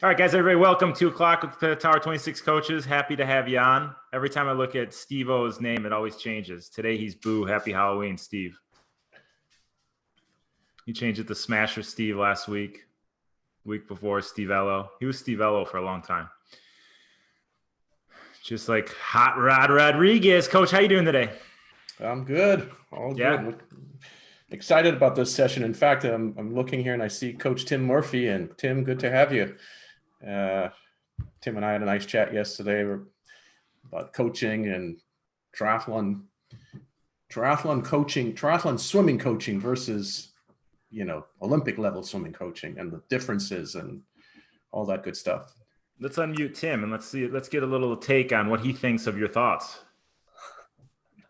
All right, guys, everybody, welcome to O'Clock with the Tower 26 coaches. Happy to have you on. Every time I look at Steve O's name, it always changes. Today he's Boo. Happy Halloween, Steve. He changed it to Smasher Steve last week. Week before, Steve Ello. He was Steve Ello for a long time. Just like Hot Rod Rodriguez. Coach, how you doing today? I'm good. All good. Excited about this session. In fact, I'm looking here and I see Coach Tim Murphy. And Tim, good to have you. Tim and I had a nice chat yesterday about coaching and triathlon coaching, triathlon swimming coaching versus, Olympic level swimming coaching and the differences and all that good stuff. Let's unmute Tim and let's get a little take on what he thinks of your thoughts.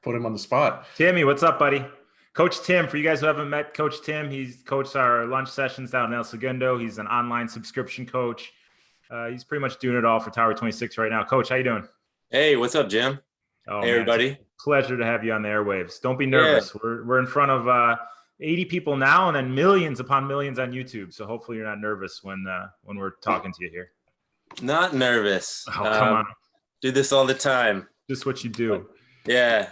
Put him on the spot. Timmy, what's up, buddy? Coach Tim, for you guys who haven't met Coach Tim, he's coached our lunch sessions down in El Segundo. He's an online subscription coach. He's pretty much doing it all for Tower 26 right now. Coach, how you doing? Hey, what's up, Jim? Oh, hey, everybody. Pleasure to have you on the airwaves. Don't be nervous. Yeah. We're in front of 80 people now and then millions upon millions on YouTube. So hopefully you're not nervous when we're talking to you here. Not nervous. Oh, come on. Do this all the time. Just what you do. Yeah.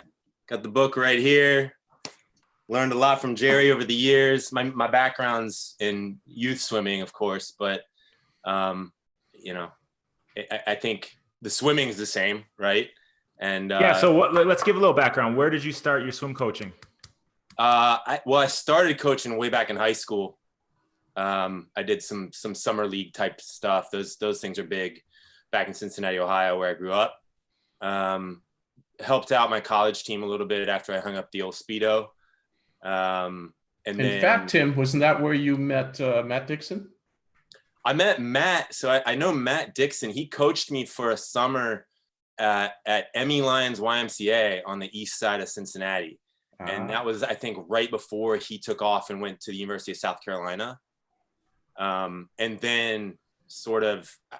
Got the book right here. Learned a lot from Jerry over the years. My background's in youth swimming, of course, but I think the swimming is the same, right? And so let's give a little background. Where did you start your swim coaching? I started coaching way back in high school. I did some summer league type stuff. Those things are big back in Cincinnati, Ohio, where I grew up. Helped out my college team a little bit after I hung up the old Speedo. In fact, Tim, wasn't that where you met Matt Dixon? I met Matt. So I know Matt Dixon. He coached me for a summer at Emmy Lions YMCA on the east side of Cincinnati. And that was, I think, right before he took off and went to the University of South Carolina. And then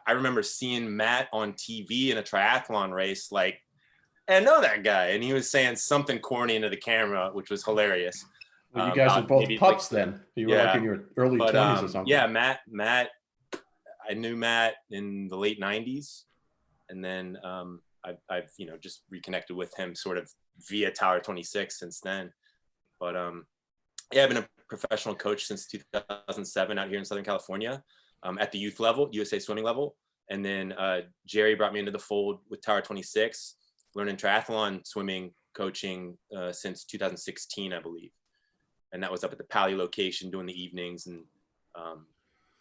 I remember seeing Matt on TV in a triathlon race, like, I know that guy. And he was saying something corny into the camera, which was hilarious. Well, you guys were both pups then. You were like in your early 20s or something. Yeah, Matt, I knew Matt in the late 90s. And then I've just reconnected with him sort of via Tower 26 since then. But I've been a professional coach since 2007 out here in Southern California at the youth level, USA swimming level. And then Jerry brought me into the fold with Tower 26, learning triathlon swimming coaching since 2016, I believe. And that was up at the Pali location doing the evenings. And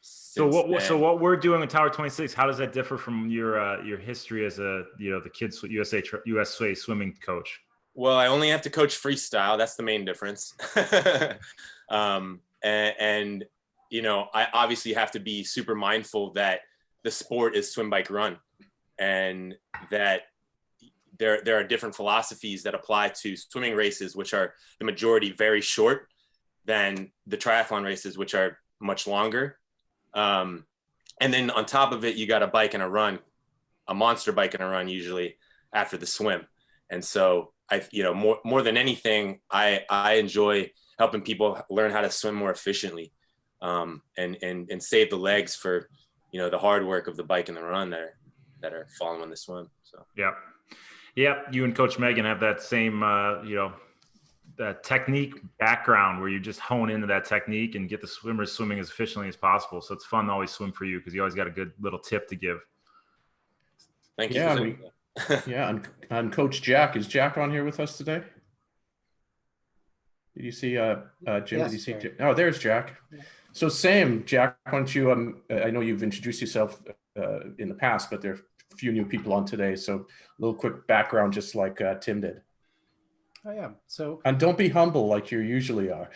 so what we're doing with Tower 26, how does that differ from your history as the kids USA swimming coach? Well, I only have to coach freestyle. That's the main difference. And I obviously have to be super mindful that the sport is swim, bike, run, and that there are different philosophies that apply to swimming races, which are the majority very short, than the triathlon races, which are much longer. And then on top of it, you got a bike and a run, a monster bike and a run usually after the swim. And so more than anything, I enjoy helping people learn how to swim more efficiently, and save the legs for, the hard work of the bike and the run that are following the swim. So, Yep. You and Coach Megan have that same, that technique background where you just hone into that technique and get the swimmers swimming as efficiently as possible. So it's fun to always swim for you because you always got a good little tip to give. Thank you. Yeah. And Coach Jack, is Jack on here with us today? Did you see Jim? Yes, did you see? Oh, there's Jack. So same, Jack. Why don't you? I know you've introduced yourself in the past, but there are a few new people on today. So a little quick background, just like Tim did. Oh yeah. So and don't be humble like you usually are.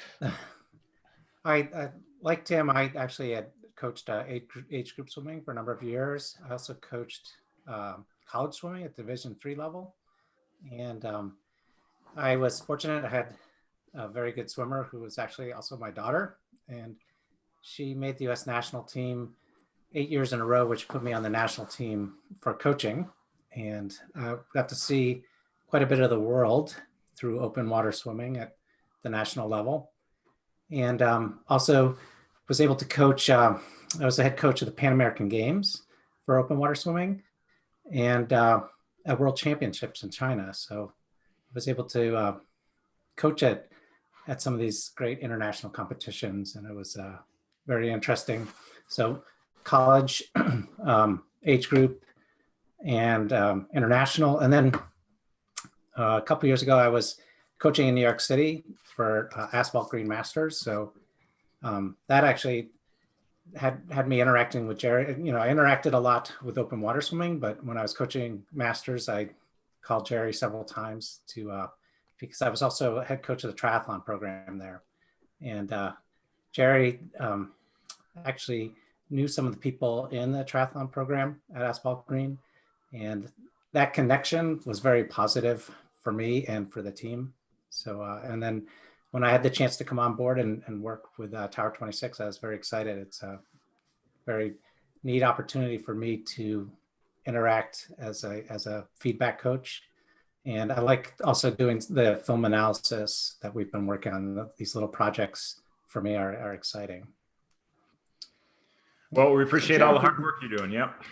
I like Tim. I actually had coached age group swimming for a number of years. I also coached college swimming at Division III level, and I was fortunate. I had a very good swimmer who was actually also my daughter, and she made the U.S. national team 8 years in a row, which put me on the national team for coaching, and got to see quite a bit of the world through open water swimming at the national level. And also was able to coach I was the head coach of the Pan American Games for open water swimming and at World Championships in China. So I was able to coach at some of these great international competitions, and it was very interesting. So college, age group, and international. And then a couple years ago, I was coaching in New York City for Asphalt Green Masters. So that actually had me interacting with Jerry. You know, I interacted a lot with open water swimming, but when I was coaching Masters, I called Jerry several times to because I was also head coach of the triathlon program there. And Jerry actually knew some of the people in the triathlon program at Asphalt Green. And that connection was very positive for me and for the team. So, and then when I had the chance to come on board and work with Tower 26, I was very excited. It's a very neat opportunity for me to interact as a feedback coach. And I like also doing the film analysis that we've been working on. These little projects for me are exciting. Well, we appreciate all the hard work you're doing. Yep.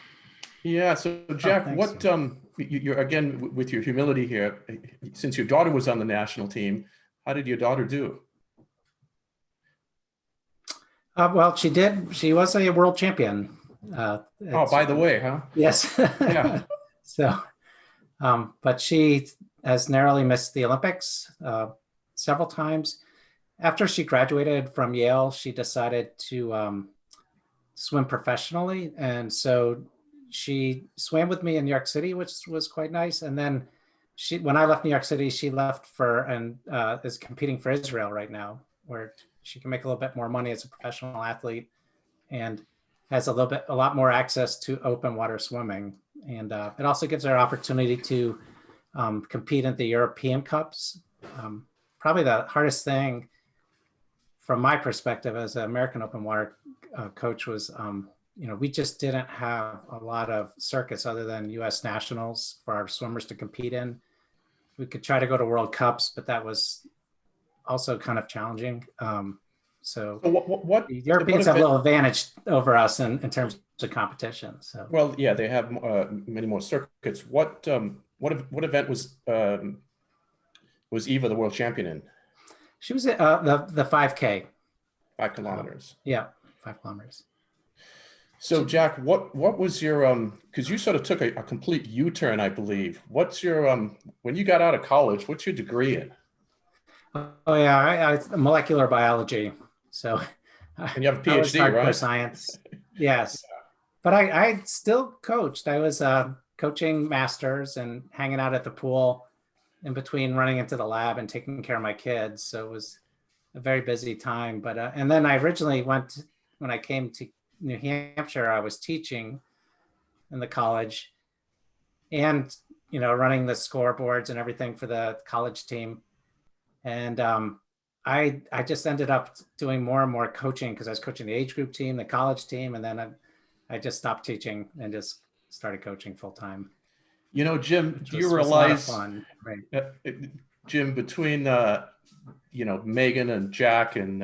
Yeah. So Jack, what you're again with your humility here, since your daughter was on the national team, how did your daughter do? Well, she did. She was a world champion. Oh, by the way, huh? Yes. Yeah. So, but she has narrowly missed the Olympics several times. After she graduated from Yale, she decided to swim professionally. And so she swam with me in New York City, which was quite nice. And then when I left New York City, she left and is competing for Israel right now, where she can make a little bit more money as a professional athlete and has a lot more access to open water swimming. And it also gives her opportunity to compete at the European Cups. Probably the hardest thing from my perspective as an American open water coach was, we just didn't have a lot of circuits other than US nationals for our swimmers to compete in. We could try to go to World Cups, but that was also kind of challenging. So what the Europeans have a little advantage over us in terms of competition. So well, yeah, they have many more circuits. What event was Eva the world champion in? She was at the 5K. 5 kilometers. Yeah, 5 kilometers. So Jack, what was your because you sort of took a complete U-turn, I believe. What's your when you got out of college, what's your degree in? Oh yeah, I molecular biology. So and you have a PhD, right? Science. Yes. But I still coached. I was coaching masters and hanging out at the pool in between running into the lab and taking care of my kids. So it was a very busy time. But and then I originally when I came to New Hampshire, I was teaching in the college and, running the scoreboards and everything for the college team. And I just ended up doing more and more coaching because I was coaching the age group team, the college team, and then I just stopped teaching and just started coaching full time. Jim, do you realize, fun, right? Jim, between Megan and Jack and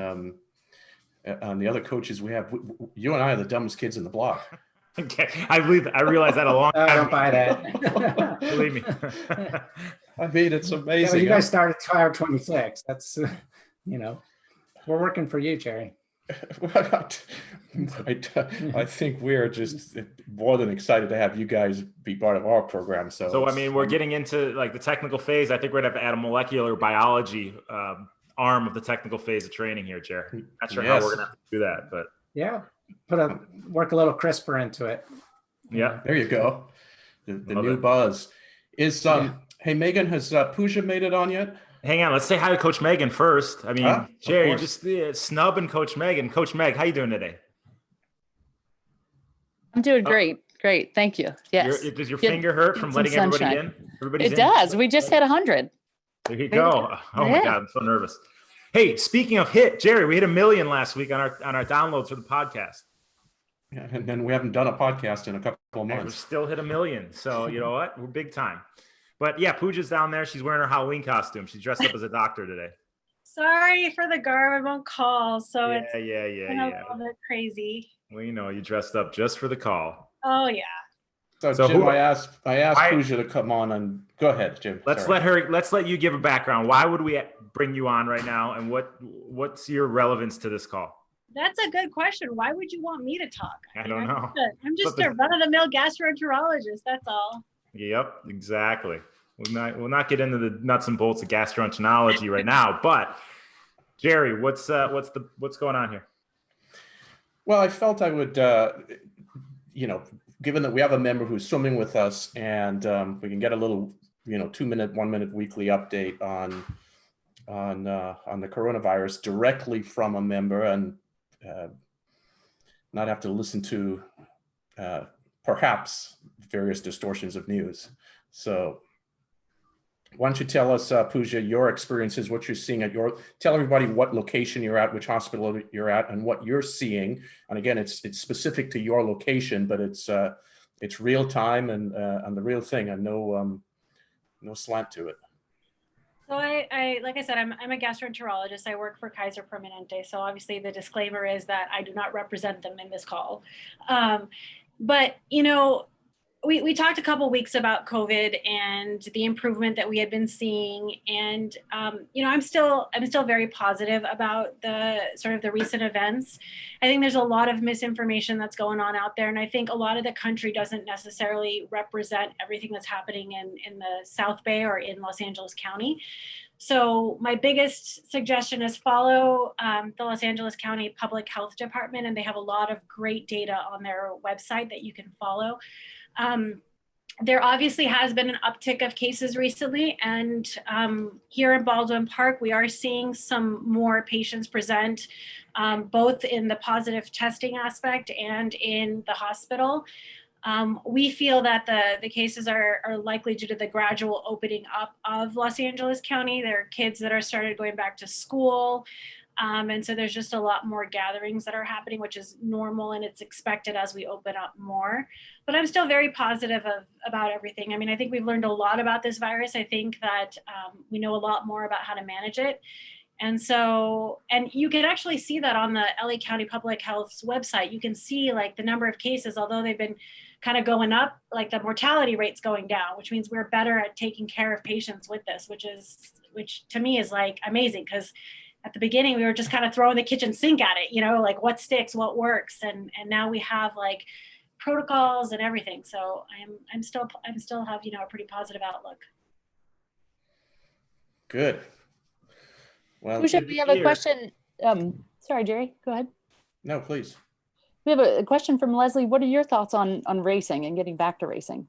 the other coaches we have, you and I are the dumbest kids in the block. Okay, I realized that a long time. I don't buy that. Believe me. I mean, it's amazing. Yeah, well, you guys started Tower 26. That's, we're working for you, Jerry. I think we're just more than excited to have you guys be part of our program. So I mean, we're getting into like the technical phase. I think we're going to have to add a molecular biology arm of the technical phase of training here, Jerry. Not sure how we're going to have to do that, but yeah, work a little CRISPR into it. Yeah, there you go. The new buzz is Hey, Megan, has Pooja made it on yet? Hang on, let's say hi to Coach Megan first. I mean, Jerry, just snubbing Coach Megan. Coach Meg, how you doing today? I'm doing great. Great. Thank you. Yes. Does your finger hurt from letting everybody in? It does. We just hit 100. There you go. Oh my God, I'm so nervous. Hey, speaking of Jerry, we hit 1 million last week on our downloads for the podcast. Yeah, and then we haven't done a podcast in a couple of months. And we still hit 1 million. So you know what? We're big time. But yeah, Pooja's down there. She's wearing her Halloween costume. She's dressed up as a doctor today. Sorry for the garb. I won't call. So yeah. a little bit crazy. Well, you dressed up just for the call. Oh yeah. So Jim, I asked why- Pooja to come on and go ahead, Jim. Let's let you give a background. Why would we bring you on right now, and what's your relevance to this call? That's a good question. Why would you want me to talk? I don't know. I'm just a run-of-the-mill gastroenterologist. That's all. Yep, exactly. We'll not get into the nuts and bolts of gastroenterology right now, but Jerry, what's going on here? Well, I felt I would, given that we have a member who's swimming with us, and we can get a little, 2-minute, 1-minute weekly update on the coronavirus directly from a member, and not have to listen to perhaps various distortions of news. So why don't you tell us, Pooja, your experiences, what you're seeing tell everybody what location you're at, which hospital you're at, and what you're seeing. And again, it's specific to your location, but it's real time and the real thing, and no slant to it. So I like I said, I'm a gastroenterologist. I work for Kaiser Permanente. So obviously the disclaimer is that I do not represent them in this call. But we talked a couple of weeks about COVID and the improvement that we had been seeing, and I'm still very positive about the sort of the recent events. I think there's a lot of misinformation that's going on out there, and I think a lot of the country doesn't necessarily represent everything that's happening in the South Bay or in Los Angeles County. So my biggest suggestion is follow the Los Angeles County Public Health Department, and they have a lot of great data on their website that you can follow. There obviously has been an uptick of cases recently, and here in Baldwin Park, we are seeing some more patients present, both in the positive testing aspect and in the hospital. We feel that the cases are likely due to the gradual opening up of Los Angeles County. There are kids that are started going back to school. And so there's just a lot more gatherings that are happening, which is normal, and it's expected as we open up more. But I'm still very positive about everything. I mean, I think we've learned a lot about this virus. I think that we know a lot more about how to manage it. And you can actually see that on the LA County Public Health's website. You can see like the number of cases, although they've been kind of going up, like the mortality rate's going down, which means we're better at taking care of patients with this, which to me is like amazing, because at the beginning we were just kind of throwing the kitchen sink at it, like what sticks, what works, and now we have like protocols and everything. So I'm still have a pretty positive outlook. Good. Well, Pooja, we have a question. Sorry, Jerry, go ahead. No, please. We have a question from Leslie. What are your thoughts on racing and getting back to racing?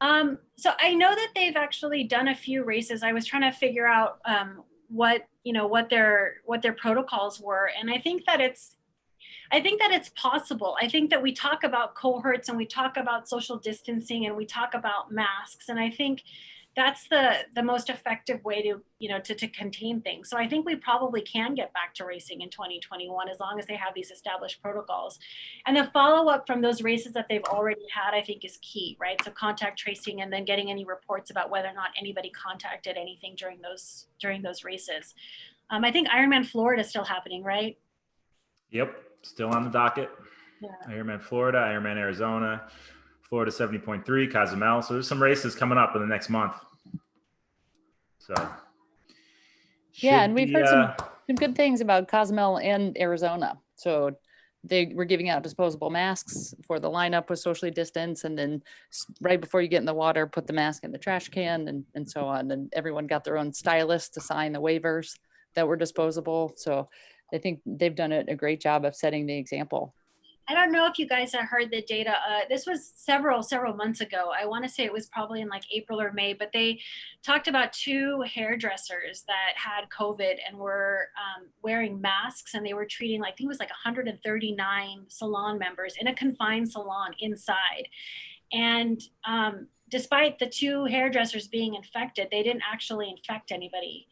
So I know that they've actually done a few races. I was trying to figure out what their protocols were, and I think that it's possible. I think that we talk about cohorts and we talk about social distancing and we talk about masks, and I think that's the most effective way to contain things. So I think we probably can get back to racing in 2021 as long as they have these established protocols. And the follow-up from those races that they've already had, I think, is key, right? So contact tracing and then getting any reports about whether or not anybody contacted anything during those races. I think Ironman Florida is still happening, right? Yep, still on the docket. Yeah. Ironman Florida, Ironman Arizona, Florida 70.3, Cozumel. So there's some races coming up in the next month. So yeah, and we've heard some good things about Cozumel and Arizona. So they were giving out disposable masks for the lineup with socially distanced, and then right before you get in the water, put the mask in the trash can and so on. And everyone got their own stylist to sign the waivers that were disposable. So I think they've done a great job of setting the example. I don't know if you guys have heard the data. This was several months ago. I want to say it was probably in like April or May, but they talked about 2 hairdressers that had COVID and were wearing masks, and they were treating, like, I think it was like 139 salon members in a confined salon inside. And despite the 2 hairdressers being infected, they didn't actually infect anybody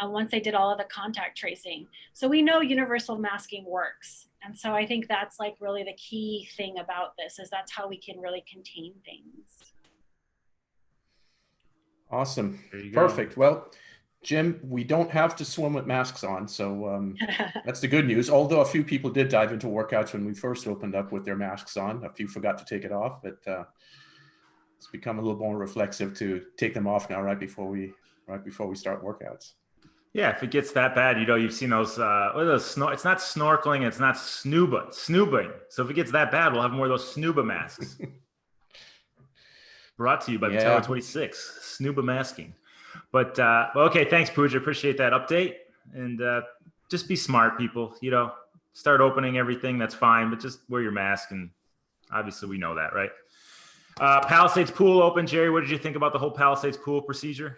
once they did all of the contact tracing. So we know universal masking works. And so I think that's like really the key thing about this, is that's how we can really contain things. Awesome. Perfect. Well, Jim, we don't have to swim with masks on, so that's the good news. Although a few people did dive into workouts when we first opened up with their masks on. A few forgot to take it off, but it's become a little more reflexive to take them off now right before we start workouts. Yeah, if it gets that bad, you've seen those. What are those? It's not snorkeling. It's not snoobing. So if it gets that bad, we'll have more of those snuba masks. Brought to you by Tower 26, snuba masking. But okay, thanks, Pooja. Appreciate that update. And just be smart, people. Start opening everything. That's fine, but just wear your mask. And obviously, we know that, right? Palisades pool open. Jerry, what did you think about the whole Palisades pool procedure?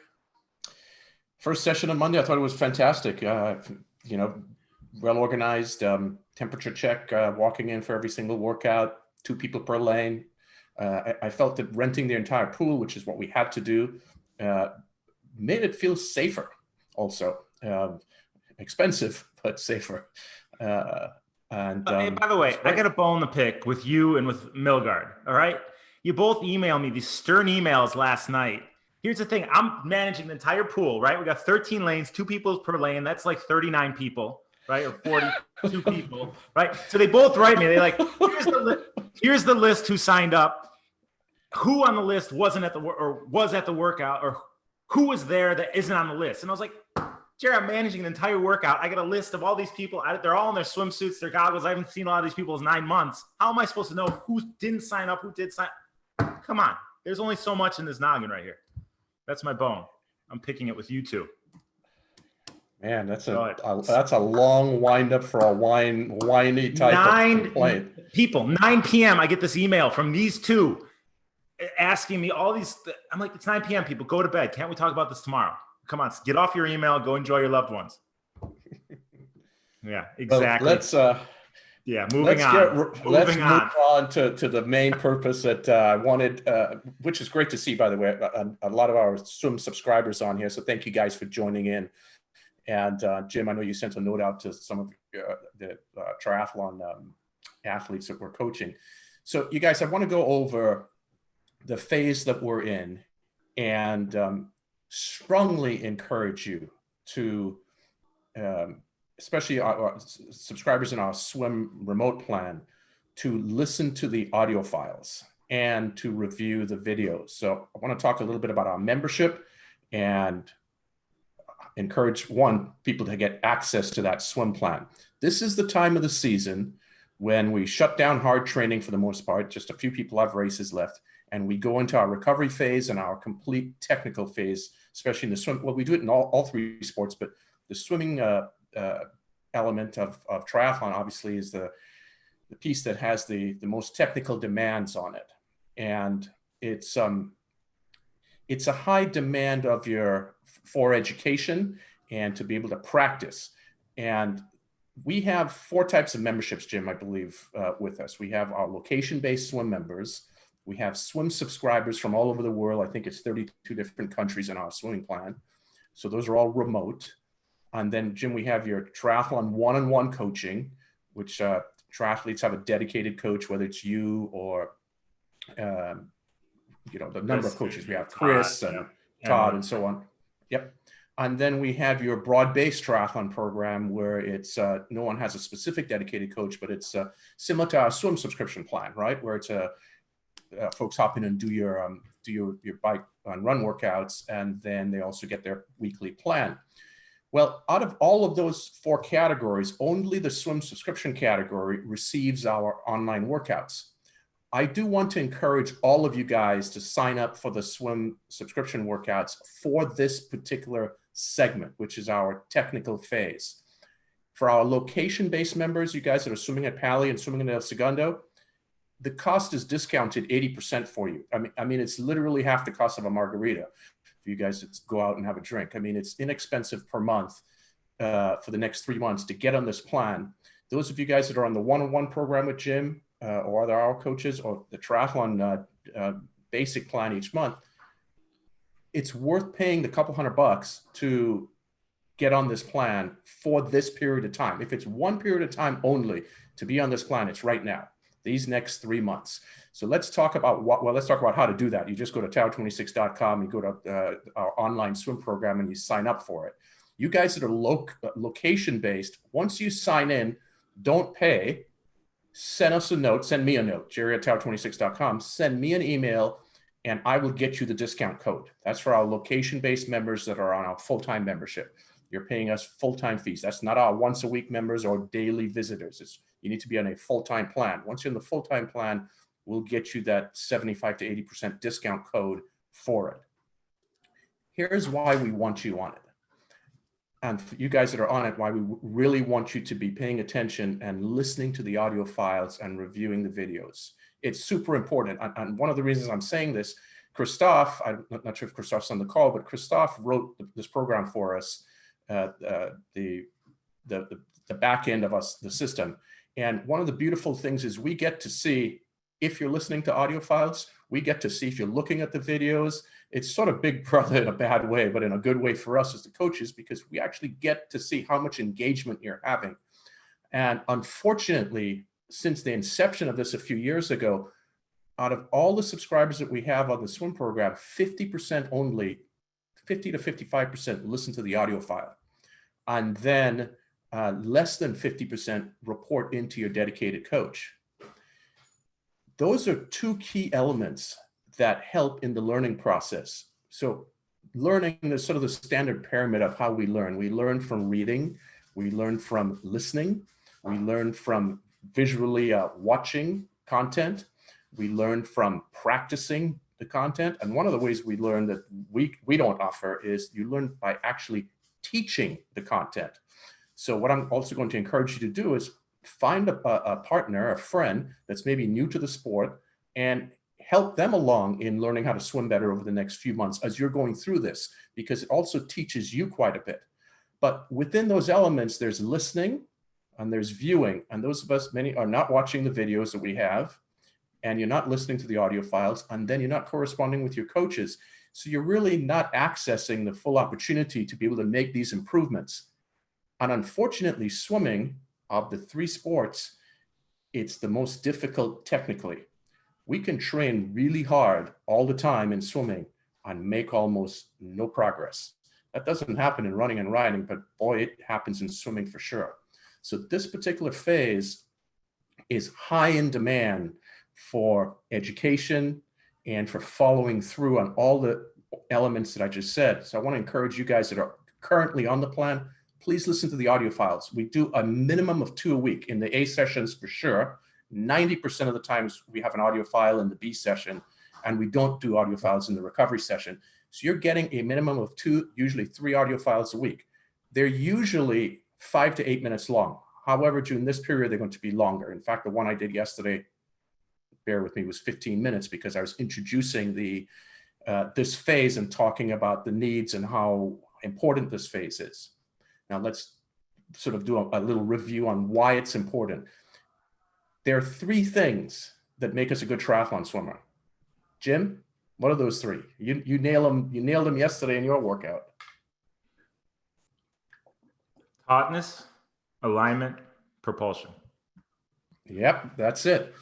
First session on Monday, I thought it was fantastic. Well organized, temperature check, walking in for every single workout, 2 people per lane. I felt that renting the entire pool, which is what we had to do, made it feel safer. Also, expensive but safer. Hey, by the way, I got a bone to pick with you and with Milgard. All right, you both emailed me these stern emails last night. Here's the thing. I'm managing the entire pool, right? We got 13 lanes, 2 people per lane. That's like 39 people, right? Or 42 people, right? So they both write me. They're like, here's the list who signed up. Who on the list wasn't at the was at the workout, or who was there that isn't on the list? And I was like, Jerry, I'm managing the entire workout. I got a list of all these people. They're all in their swimsuits, their goggles. I haven't seen a lot of these people in 9 months. How am I supposed to know who didn't sign up, who did sign? Come on. There's only so much in this noggin right here. That's my bone. I'm picking it with you two. Man, that's a long wind up for a whiny type of complaint. 9 p.m. I get this email from these two asking me all these. I'm like, it's 9 p.m. people, go to bed. Can't we talk about this tomorrow? Come on, get off your email. Go enjoy your loved ones. Yeah, exactly. Well, moving on. Let's move on to the main purpose that I wanted, which is great to see, by the way, a lot of our swim subscribers on here. So thank you guys for joining in. And Jim, I know you sent a note out to some of the triathlon athletes that we're coaching. So you guys, I want to go over the phase that we're in and strongly encourage you to, especially our subscribers in our swim remote plan, to listen to the audio files and to review the videos. So I want to talk a little bit about our membership and encourage people to get access to that swim plan. This is the time of the season when we shut down hard training for the most part. Just a few people have races left, and we go into our recovery phase and our complete technical phase, especially in the swim. Well, we do it in all 3 sports, but the swimming element of triathlon obviously is the piece that has the most technical demands on it. And it's a high demand for education and to be able to practice. And we have 4 types of memberships, Jim, I believe, with us. We have our location-based swim members. We have swim subscribers from all over the world. I think it's 32 different countries in our swimming plan. So those are all remote. And then, Jim, we have your triathlon one-on-one coaching, which triathletes have a dedicated coach, whether it's you or, the number of coaches. We have Chris and Todd and so on. Yep. And then we have your broad-based triathlon program where it's no one has a specific dedicated coach, but it's similar to our swim subscription plan, right? Where it's folks hop in and do your bike and run workouts, and then they also get their weekly plan. Well, out of all of those 4 categories, only the swim subscription category receives our online workouts. I do want to encourage all of you guys to sign up for the swim subscription workouts for this particular segment, which is our technical phase. For our location-based members, you guys that are swimming at Pali and swimming in El Segundo, the cost is discounted 80% for you. I mean, it's literally half the cost of a margarita for you guys to go out and have a drink. I mean, it's inexpensive per month for the next 3 months to get on this plan. Those of you guys that are on the one-on-one program with Jim or other our coaches, or the triathlon basic plan each month, it's worth paying the couple $100 to get on this plan for this period of time. If it's one period of time only to be on this plan, it's right now. these next 3 months. So let's talk about let's talk about how to do that. You just go to tower26.com, you go to our online swim program and you sign up for it. You guys that are location based, once you sign in, don't pay, send us a note, send me a note, jerry@tower26.com, send me an email and I will get you the discount code. That's for our location-based members that are on our full-time membership. You're paying us full-time fees. That's not our once-a-week members or daily visitors. You need to be on a full-time plan. Once you're in the full-time plan, we'll get you that 75 to 80% discount code for it. Here's why we want you on it. And for you guys that are on it, why we really want you to be paying attention and listening to the audio files and reviewing the videos. It's super important. And one of the reasons I'm saying this, Christophe, I'm not sure if Christophe's on the call, but Christophe wrote this program for us, the back end of the system. And one of the beautiful things is we get to see if you're listening to audio files, we get to see if you're looking at the videos. It's sort of Big Brother in a bad way, but in a good way for us as the coaches, because we actually get to see how much engagement you're having. And unfortunately, since the inception of this a few years ago, out of all the subscribers that we have on the swim program, 50% only, 50 to 55% listen to the audio file. And then less than 50% report into your dedicated coach. Those are two key elements that help in the learning process. So learning is sort of the standard pyramid of how we learn. We learn from reading, we learn from listening, we learn from visually watching content, we learn from practicing the content. And one of the ways we learn that we don't offer is you learn by actually teaching the content. So what I'm also going to encourage you to do is find a partner, a friend that's maybe new to the sport and help them along in learning how to swim better over the next few months as you're going through this, because it also teaches you quite a bit. But within those elements, there's listening and there's viewing. And those of us, many are not watching the videos that we have, and you're not listening to the audio files, and then you're not corresponding with your coaches. So you're really not accessing the full opportunity to be able to make these improvements. And unfortunately, swimming, of the three sports, it's the most difficult technically. We can train really hard all the time in swimming and make almost no progress. That doesn't happen in running and riding, but boy, it happens in swimming for sure. So this particular phase is high in demand for education and for following through on all the elements that I just said. So I want to encourage you guys that are currently on the plan, please listen to the audio files. We do a minimum of 2 a week in the A sessions for sure. 90% of the times we have an audio file in the B session, and we don't do audio files in the recovery session. So you're getting a minimum of 2, usually 3 audio files a week. They're usually 5 to 8 minutes long. However, during this period, they're going to be longer. In fact, the one I did yesterday, bear with me, was 15 minutes because I was introducing this phase and talking about the needs and how important this phase is. Now let's sort of do a little review on why it's important. There are 3 things that make us a good triathlon swimmer. Jim, what are those 3? You nailed them. You nailed them yesterday in your workout. Tautness, alignment, propulsion. Yep, that's it.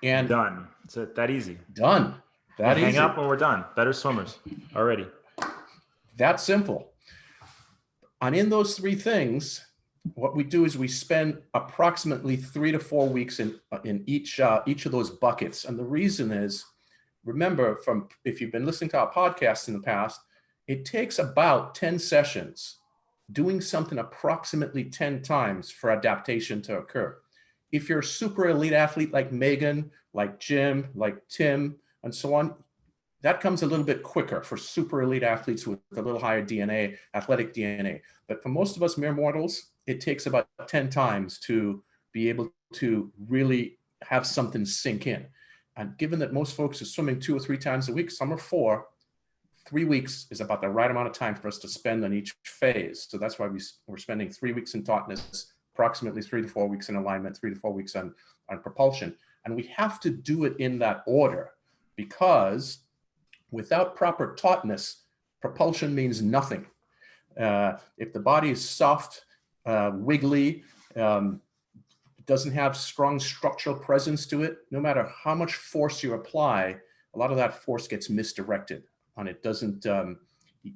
And done. It's that easy. Done. That easy. Hang up when we're done. Better swimmers already. That simple. And in those 3 things, what we do is we spend approximately 3 to 4 weeks in each of those buckets. And the reason is, remember, if you've been listening to our podcast in the past, it takes about 10 sessions doing something approximately 10 times for adaptation to occur. If you're a super elite athlete like Megan, like Jim, like Tim, and so on, that comes a little bit quicker for super elite athletes with a little higher DNA, athletic DNA. But for most of us mere mortals, it takes about 10 times to be able to really have something sink in. And given that most folks are swimming 2 or 3 times a week, some are 4, 3 weeks is about the right amount of time for us to spend on each phase. So that's why we're spending 3 weeks in tautness, approximately 3 to 4 weeks in alignment, 3 to 4 weeks on propulsion. And we have to do it in that order, because without proper tautness, propulsion means nothing. If the body is soft, wiggly, doesn't have strong structural presence to it, no matter how much force you apply, a lot of that force gets misdirected and it doesn't,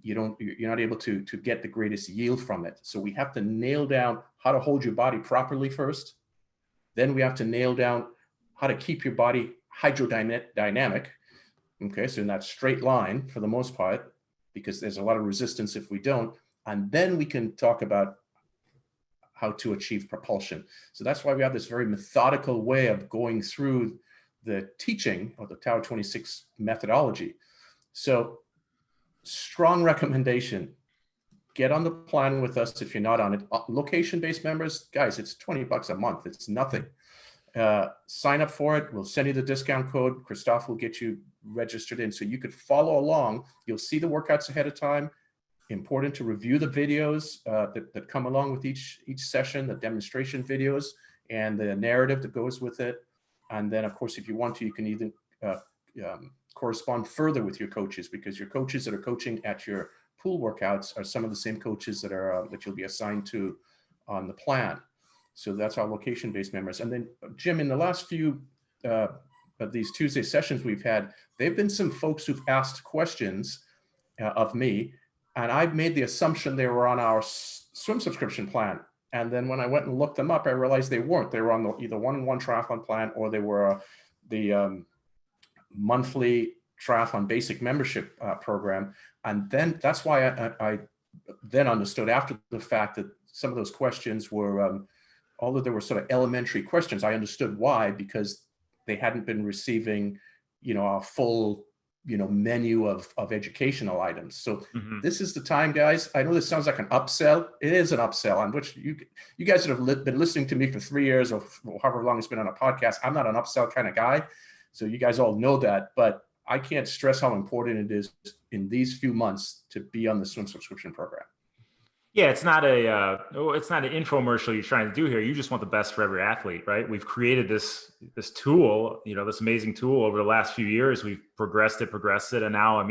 you're not able to get the greatest yield from it. So we have to nail down how to hold your body properly first. Then we have to nail down how to keep your body hydrodynamic. Okay, so in that straight line for the most part, because there's a lot of resistance if we don't. And then we can talk about how to achieve propulsion. So that's why we have this very methodical way of going through the teaching of the Tower 26 methodology. So strong recommendation, get on the plan with us if you're not on it. Location-based members, guys, it's $20 a month. It's nothing. Sign up for it. We'll send you the discount code. Christophe will get you registered in so you could follow along. You'll see the workouts ahead of time. Important to review the videos that come along with each session, the demonstration videos and the narrative that goes with it. And then, of course, if you want to, you can even correspond further with your coaches, because your coaches that are coaching at your pool workouts are some of the same coaches that are that you'll be assigned to on the plan. So that's our location-based members. And then, Jim, in the last few of these Tuesday sessions we've had, there've been some folks who've asked questions of me, and I've made the assumption they were on our swim subscription plan. And then when I went and looked them up, I realized they weren't. They were on the either 1-on-1 triathlon plan, or they were the monthly triathlon basic membership program. And then that's why I then understood after the fact that some of those questions were, although they were sort of elementary questions, I understood why, because they hadn't been receiving, a full, menu of educational items. So this is the time, guys. I know this sounds like an upsell. It is an upsell, on which you guys that have been listening to me for 3 years or however long it's been on a podcast, I'm not an upsell kind of guy. So you guys all know that, but I can't stress how important it is in these few months to be on the swim subscription program. Yeah, it's not an infomercial you're trying to do here. You just want the best for every athlete, right? We've created this tool, this amazing tool over the last few years. We've progressed it, and now,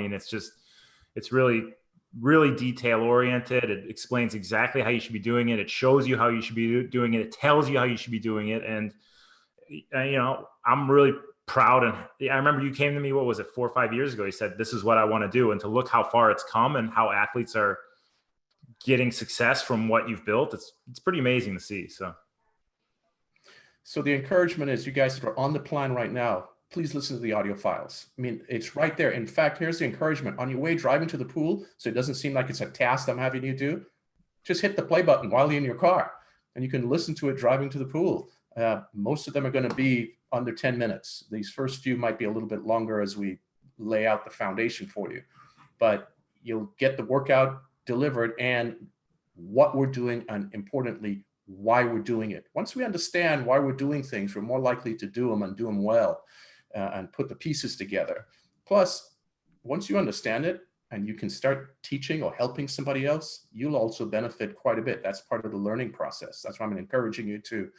it's really, really detail oriented. It explains exactly how you should be doing it. It shows you how you should be doing it. It tells you how you should be doing it, and I'm really proud. And I remember you came to me, what was it, 4 or 5 years ago? You said, "This is what I want to do," and to look how far it's come and how athletes are getting success from what you've built, it's pretty amazing to see. So the encouragement is, you guys that are on the plan right now, please listen to the audio files. It's right there. In fact, here's the encouragement. On your way driving to the pool, so it doesn't seem like it's a task I'm having you do, just hit the play button while you're in your car, and you can listen to it driving to the pool. Most of them are going to be under 10 minutes. These first few might be a little bit longer as we lay out the foundation for you, but you'll get the workout delivered and what we're doing, and importantly, why we're doing it. Once we understand why we're doing things, we're more likely to do them and do them well, and put the pieces together. Plus, once you understand it and you can start teaching or helping somebody else, you'll also benefit quite a bit. That's part of the learning process. That's why I'm encouraging you to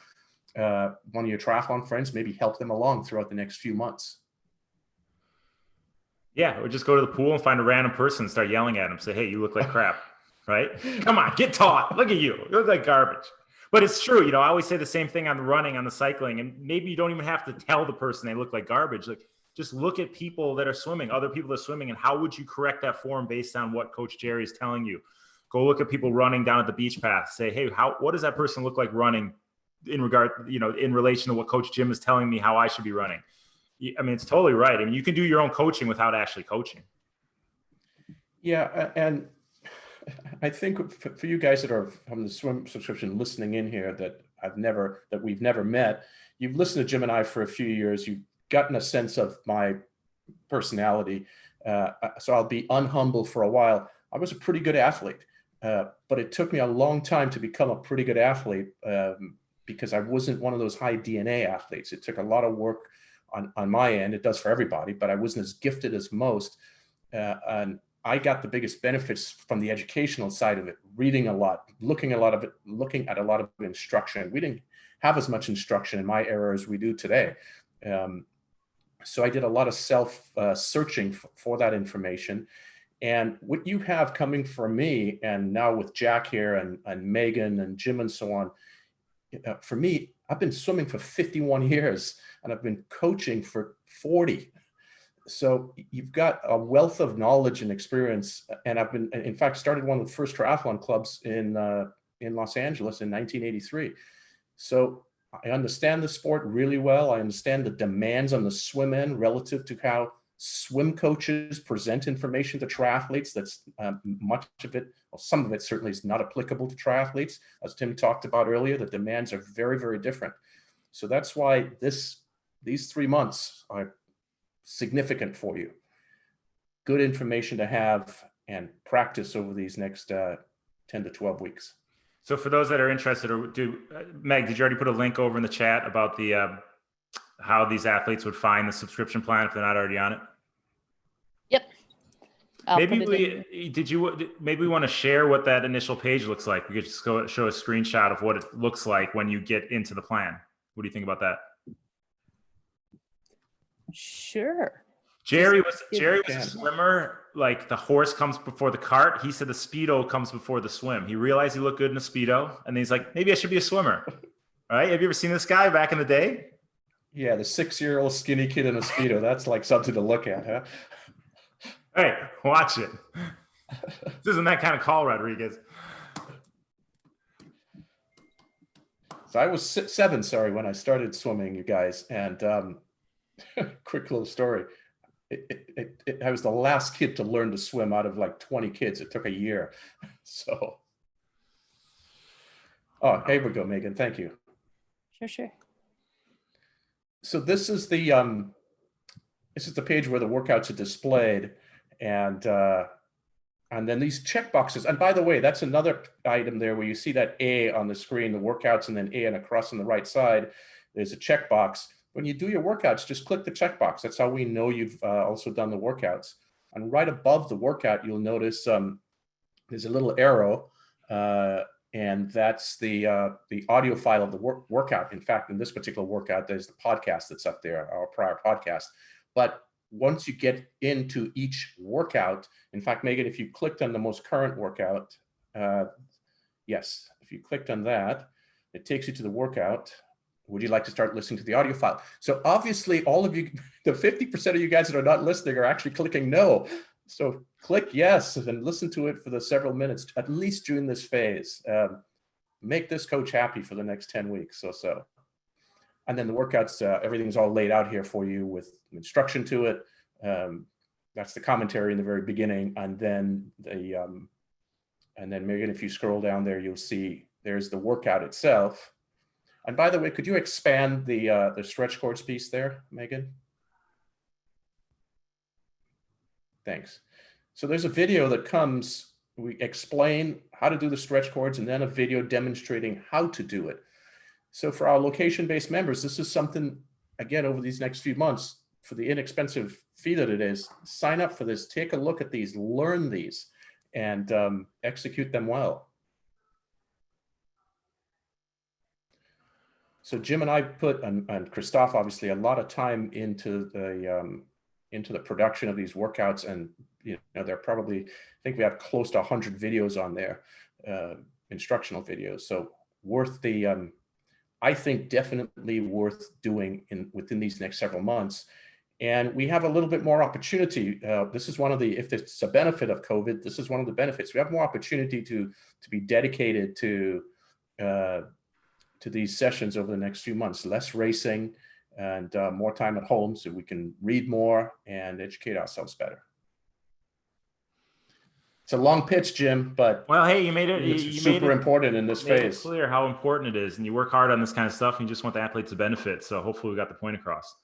one of your triathlon friends, maybe help them along throughout the next few months. Yeah, or just go to the pool and find a random person and start yelling at them. Say, "Hey, you look like crap," right? Come on, get taught. Look at you. You look like garbage. But it's true. I always say the same thing on the running, on the cycling, and maybe you don't even have to tell the person they look like garbage. Like, just look at people that are swimming, other people that are swimming, and how would you correct that form based on what Coach Jerry is telling you? Go look at people running down at the beach path. Say, "Hey, what does that person look like running in relation to what Coach Jim is telling me how I should be running?" It's totally right. You can do your own coaching without actually coaching. Yeah. And I think for you guys that are from the swim subscription listening in here that we've never met, you've listened to Jim and I for a few years. You've gotten a sense of my personality. So I'll be unhumble for a while. I was a pretty good athlete, but it took me a long time to become a pretty good athlete because I wasn't one of those high DNA athletes. It took a lot of work on my end. It does for everybody, but I wasn't as gifted as most. And I got the biggest benefits from the educational side of it, reading a lot, looking at a lot of instruction. We didn't have as much instruction in my era as we do today. So I did a lot of self-searching for that information. And what you have coming from me, and now with Jack here and Megan and Jim and so on, for me, I've been swimming for 51 years and I've been coaching for 40. So you've got a wealth of knowledge and experience. And I've been, in fact, started one of the first triathlon clubs in Los Angeles in 1983. So I understand the sport really well. I understand the demands on the swim end relative to how swim coaches present information to triathletes. That's much of it, well, some of it certainly is not applicable to triathletes. As Tim talked about earlier, the demands are very, very different. So that's why these 3 months are significant for you. Good information to have and practice over these next 10 to 12 weeks. So for those that are interested, Meg, did you already put a link over in the chat about the how these athletes would find the subscription plan if they're not already on it? Yep. Maybe we want to share what that initial page looks like. We could just go show a screenshot of what it looks like when you get into the plan. What do you think about that? Sure. Jerry was a swimmer. Like the horse comes before the cart. He said the Speedo comes before the swim. He realized he looked good in a Speedo, and he's like, maybe I should be a swimmer. All right? Have you ever seen this guy back in the day? Yeah, the 6-year-old skinny kid in a Speedo. That's like something to look at, huh? Hey, watch it. This isn't that kind of call, Rodriguez. So I was 7, when I started swimming, you guys. And quick little story. I was the last kid to learn to swim out of like 20 kids. It took a year. So, oh, here we go, Megan. Thank you. Sure. So this is the page where the workouts are displayed, and then these check boxes. And by the way, that's another item there where you see that A on the screen, the workouts, and then A and across on the right side, there's a checkbox. When you do your workouts, just click the checkbox. That's how we know you've also done the workouts. And right above the workout, you'll notice there's a little arrow, and that's the audio file of the workout. In fact, in this particular workout, there's the podcast that's up there, our prior podcast. But once you get into each workout, in fact, Megan, if you clicked on the most current workout, yes, if you clicked on that, it takes you to the workout. Would you like to start listening to the audio file? So obviously all of you, the 50% of you guys that are not listening are actually clicking no. So click yes and listen to it for the several minutes, at least during this phase. Make this coach happy for the next 10 weeks or so. And then the workouts, everything's all laid out here for you with instruction to it. That's the commentary in the very beginning. And then Megan, if you scroll down there, you'll see there's the workout itself. And by the way, could you expand the stretch cords piece there, Megan? Thanks. So there's a video that comes, we explain how to do the stretch cords, and then a video demonstrating how to do it. So for our location-based members, this is something, again, over these next few months, for the inexpensive fee that it is, sign up for this, take a look at these, learn these, and execute them well. So Jim and I put, and Christophe, obviously, a lot of time into the production of these workouts, and they're probably, I think we have close to 100 videos on there, instructional videos. So worth the, I think definitely worth doing within these next several months. And we have a little bit more opportunity. This is one of the, if it's a benefit of COVID, this is one of the benefits. We have more opportunity to be dedicated to these sessions over the next few months, less racing and more time at home so we can read more and educate ourselves better. It's a long pitch, Jim, but well, hey, you made it. It's super important in this phase. It's clear how important it is, and you work hard on this kind of stuff, and you just want the athletes to benefit. So hopefully we got the point across.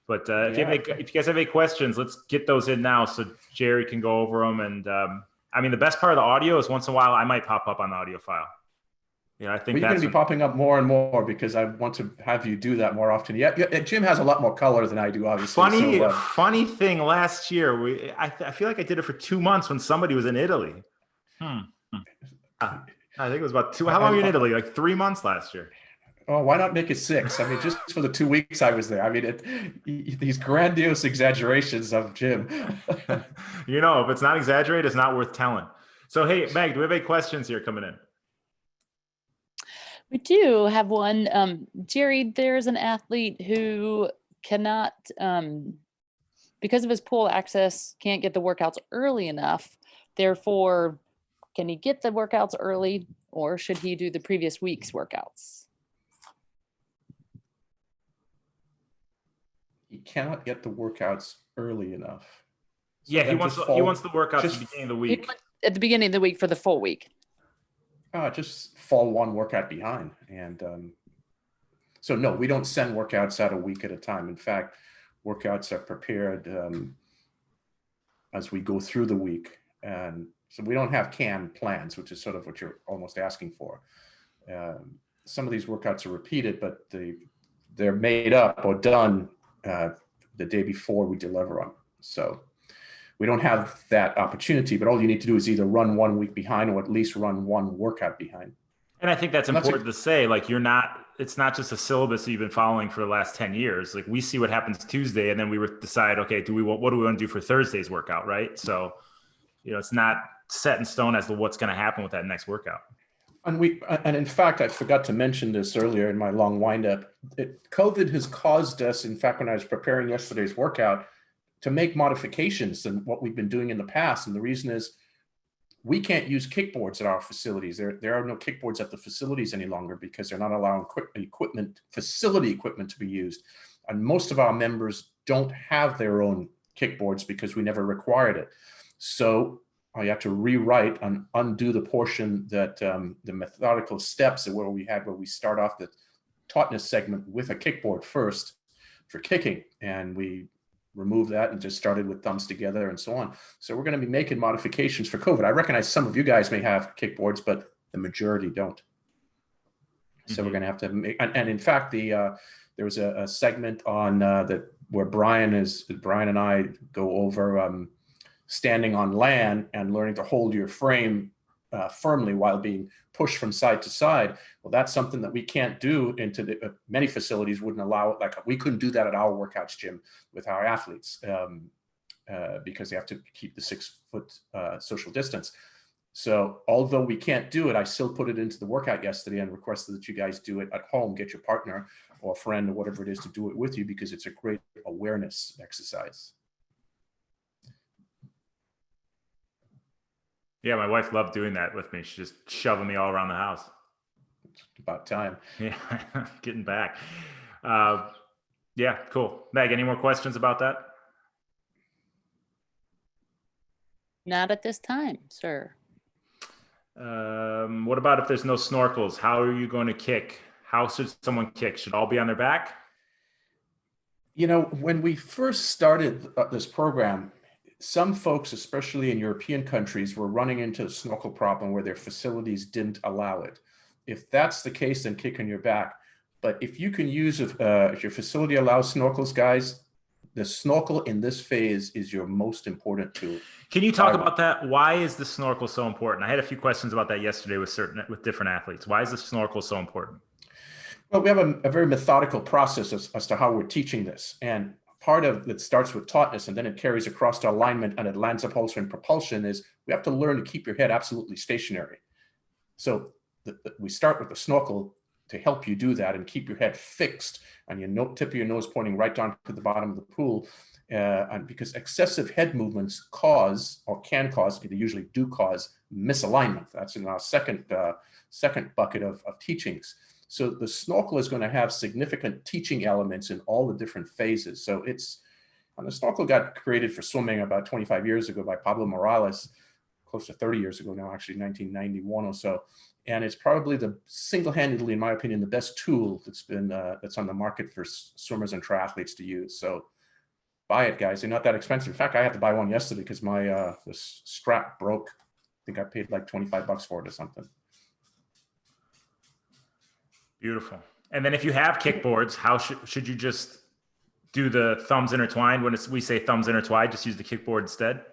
But if you guys have any questions, let's get those in now so Jerry can go over them. And I mean, the best part of the audio is once in a while I might pop up on the audio file. Yeah, I think you're going to be popping up more and more because I want to have you do that more often. Yeah, Jim has a lot more color than I do, obviously. Funny thing, last year I feel like I did it for 2 months when somebody was in Italy. I think it was about two. How long were you in Italy? Like 3 months last year. Oh, why not make it 6? I mean, just for the 2 weeks I was there. I mean, these grandiose exaggerations of Jim. If it's not exaggerated, it's not worth telling. So, hey, Meg, do we have any questions here coming in? We do have one. Jerry, there's an athlete who cannot, because of his pool access, can't get the workouts early enough. Therefore, can he get the workouts early, or should he do the previous week's workouts? He cannot get the workouts early enough. So Yeah, he then wants just he wants the workouts at just- the beginning of the He week. wants at the beginning of the week for the full week. just fall one workout behind. And so no, we don't send workouts out a week at a time. In fact, workouts are prepared as we go through the week. And so we don't have canned plans, which is sort of what you're almost asking for. Some of these workouts are repeated, but they're made up or done the day before we deliver them. So we don't have that opportunity, but all you need to do is either run 1 week behind or at least run one workout behind. And I think that's And that's important to say, like, it's not just a syllabus that you've been following for the last 10 years. Like, we see what happens Tuesday and then we decide, okay, what do we want to do for Thursday's workout, right? So, it's not set in stone as to what's going to happen with that next workout. And in fact, I forgot to mention this earlier in my long windup. COVID has caused us, in fact, when I was preparing yesterday's workout, to make modifications than what we've been doing in the past. And the reason is we can't use kickboards at our facilities. There are no kickboards at the facilities any longer because they're not allowing facility equipment to be used. And most of our members don't have their own kickboards because we never required it. So I have to rewrite and undo the portion that the methodical steps where we start off the taughtness segment with a kickboard first for kicking. And we remove that and just started with thumbs together and so on. So we're going to be making modifications for COVID. I recognize some of you guys may have kickboards, but the majority don't. So we're going to have to make, and in fact, there was a segment on that where Brian and I go over standing on land and learning to hold your frame firmly while being pushed from side to side. Well, that's something that we can't do many facilities wouldn't allow it. Like we couldn't do that at our workouts gym with our athletes because they have to keep the 6 foot social distance. So although we can't do it, I still put it into the workout yesterday and requested that you guys do it at home, get your partner or a friend or whatever it is to do it with you because it's a great awareness exercise. Yeah, my wife loved doing that with me. She's just shoving me all around the house. It's about time. Yeah, getting back. Yeah, cool. Meg, any more questions about that? Not at this time, sir. What about if there's no snorkels? How are you going to kick? How should someone kick? Should all be on their back? When we first started this program, some folks, especially in European countries, were running into a snorkel problem where their facilities didn't allow it. If that's the case, then kick on your back. But if you can use, if your facility allows snorkels, guys, the snorkel in this phase is your most important tool. Can you talk about that? Why is the snorkel so important? I had a few questions about that yesterday with different athletes. Why is the snorkel so important? Well, we have a very methodical process as to how we're teaching this. And part of it starts with taughtness and then it carries across to alignment and it lands up also in propulsion is we have to learn to keep your head absolutely stationary. So we start with the snorkel to help you do that and keep your head fixed and your tip of your nose pointing right down to the bottom of the pool. And because excessive head movements they usually do cause misalignment. That's in our second bucket of teachings. So the snorkel is going to have significant teaching elements in all the different phases. So the snorkel got created for swimming about 25 years ago by Pablo Morales, close to 30 years ago now, actually 1991 or so. And it's probably single-handedly, in my opinion, the best tool that's on the market for swimmers and triathletes to use. So buy it, guys. They're not that expensive. In fact, I had to buy one yesterday because my this strap broke. I think I paid like $25 for it or something. Beautiful. And then if you have kickboards, how should you just do the thumbs intertwined? When we say thumbs intertwined, just use the kickboard instead?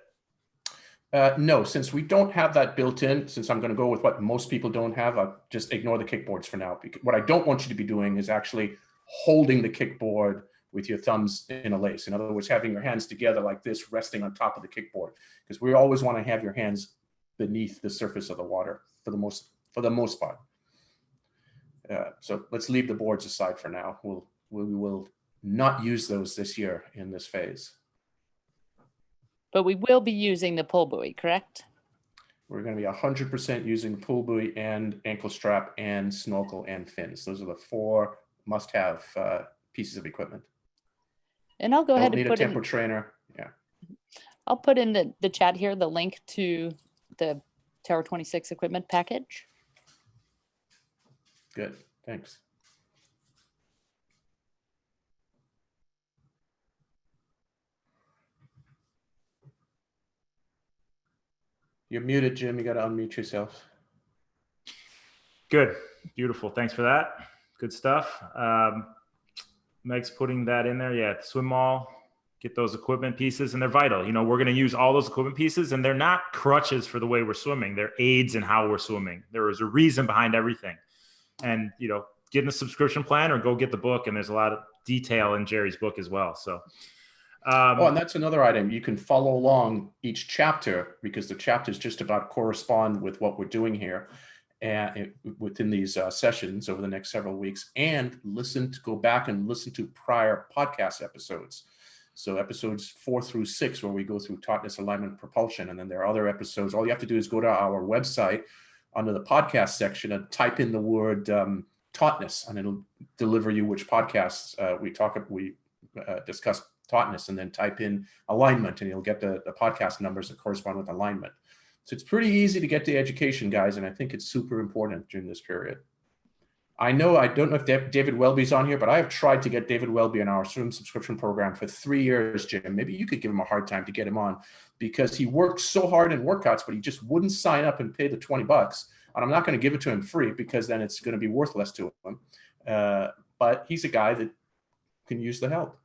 No, since we don't have that built in, since I'm going to go with what most people don't have, I'll just ignore the kickboards for now. Because what I don't want you to be doing is actually holding the kickboard with your thumbs in a lace. In other words, having your hands together like this, resting on top of the kickboard, because we always want to have your hands beneath the surface of the water for the most part. So let's leave the boards aside for now. We will not use those this year in this phase. But we will be using the pull buoy, correct? We're going to be 100% using pull buoy and ankle strap and snorkel and fins. Those are the 4 must-have pieces of equipment. And I'll go Don't ahead and need a put tempo in, trainer. Yeah. I'll put in the chat here, the link to the Tower 26 equipment package. Good. Thanks. You're muted, Jim. You got to unmute yourself. Good. Beautiful. Thanks for that. Good stuff. Meg's putting that in there. Yeah. Swim all, get those equipment pieces, and they're vital. You know, we're going to use all those equipment pieces, and they're not crutches for the way we're swimming. They're aids in how we're swimming. There is a reason behind everything. And, you know, get in the subscription plan or go get the book. And there's a lot of detail in Jerry's book as well. So, and that's another item. You can follow along each chapter because the chapters just about correspond with what we're doing here and within these sessions over the next several weeks, and go back and listen to prior podcast episodes. So episodes 4 through 6, where we go through tautness, alignment, propulsion. And then there are other episodes. All you have to do is go to our website under the podcast section and type in the word tautness, and it'll deliver you which podcasts we discuss tautness, and then type in alignment, and you'll get the podcast numbers that correspond with alignment. So it's pretty easy to get the education, guys, and I think it's super important during this period. I don't know if David Welby's on here, but I have tried to get David Welby in our swim subscription program for 3 years, Jim. Maybe you could give him a hard time to get him on, because he worked so hard in workouts, but he just wouldn't sign up and pay the $20. And I'm not going to give it to him free, because then it's going to be worthless to him. But he's a guy that can use the help.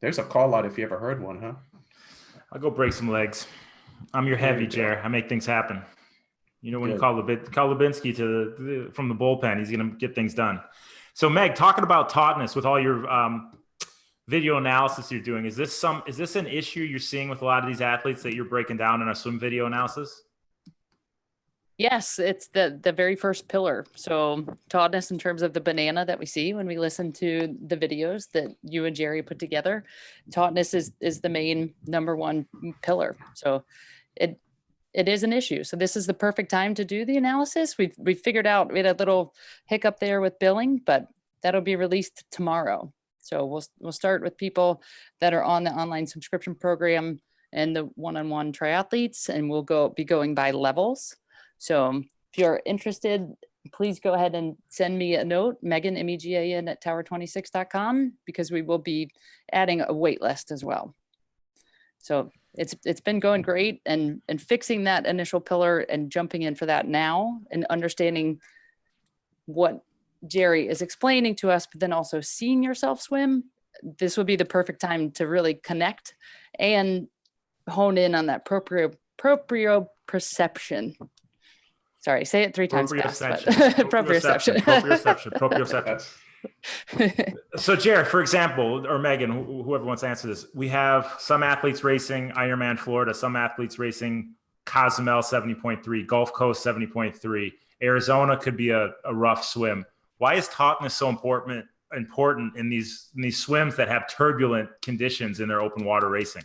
There's a call out if you ever heard one, huh? I'll go break some legs. I'm your heavy, Jer. I make things happen. You know, when you call Lubinsky from the bullpen, he's going to get things done. So, Meg, talking about tautness with all your video analysis you're doing, is this an issue you're seeing with a lot of these athletes that you're breaking down in a swim video analysis? Yes, it's the very first pillar. So tautness in terms of the banana that we see when we listen to the videos that you and Jerry put together. Tautness is the main number one pillar. So it is an issue. So this is the perfect time to do the analysis. We figured out, we had a little hiccup there with billing, but that'll be released tomorrow. So we'll start with people that are on the online subscription program and the one-on-one triathletes, and we'll be going by levels. So if you're interested, please go ahead and send me a note, Megan, MEGAN at tower26.com, because we will be adding a wait list as well. So it's been going great, and fixing that initial pillar and jumping in for that now and understanding what Jerry is explaining to us, but then also seeing yourself swim. This would be the perfect time to really connect and hone in on that proprioception. Sorry, say it 3 times fast. Proprioception. So, Jared, for example, or Megan, whoever wants to answer this, we have some athletes racing Ironman Florida, some athletes racing Cozumel 70.3, Gulf Coast 70.3. Arizona could be a rough swim. Why is tautness so important in these swims that have turbulent conditions in their open water racing?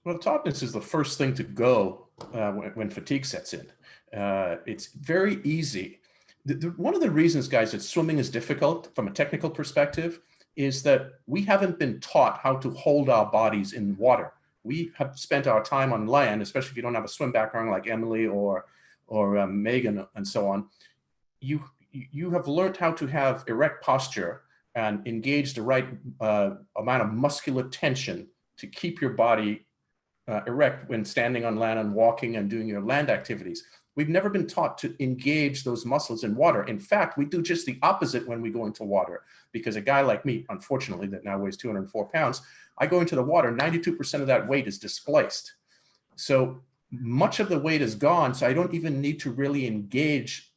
Well, tautness is the first thing to go when fatigue sets in. It's very easy. One of the reasons, guys, that swimming is difficult from a technical perspective is that we haven't been taught how to hold our bodies in water. We have spent our time on land, especially if you don't have a swim background like Emily or Megan and so on. You have learned how to have erect posture and engage the right amount of muscular tension to keep your body erect when standing on land and walking and doing your land activities. We've never been taught to engage those muscles in water. In fact, we do just the opposite when we go into water, because a guy like me, unfortunately, that now weighs 204 pounds, I go into the water, 92% of that weight is displaced. So much of the weight is gone, so I don't even need to really engage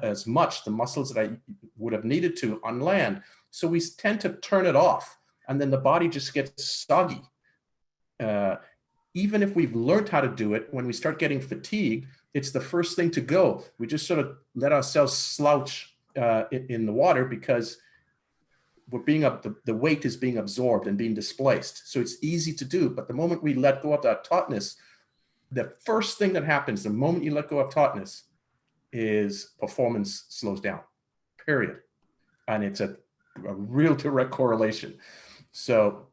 as much the muscles that I would have needed to on land. So we tend to turn it off, and then the body just gets soggy. Even if we've learned how to do it, when we start getting fatigued, It's the first thing to go. We just sort of let ourselves slouch in the water because we're being up, the weight is being absorbed and being displaced. So it's easy to do. But the moment we let go of that tautness, the first thing that happens the moment you let go of tautness is performance slows down, period. And it's a real direct correlation. So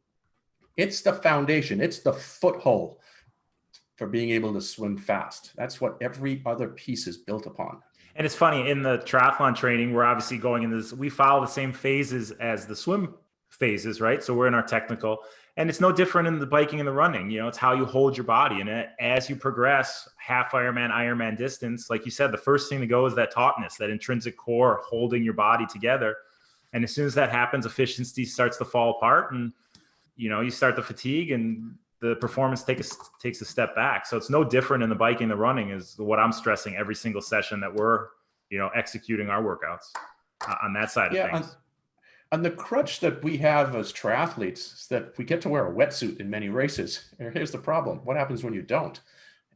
it's the foundation, it's the foothold for being able to swim fast. That's what every other piece is built upon. And it's funny, in the triathlon training, we're obviously going in this, we follow the same phases as the swim phases, right? So we're in our technical, and it's no different in the biking and the running. You know, it's how you hold your body. And as you progress half Ironman, Ironman distance, like you said, the first thing to go is that tautness, that intrinsic core holding your body together. And as soon as that happens, efficiency starts to fall apart, and, you know, you start the fatigue and the performance takes a step back. So it's no different in the biking and the running, is what I'm stressing every single session that we're, you know, executing our workouts on that side of things. And the crutch that we have as triathletes is that we get to wear a wetsuit in many races. And here's the problem. What happens when you don't?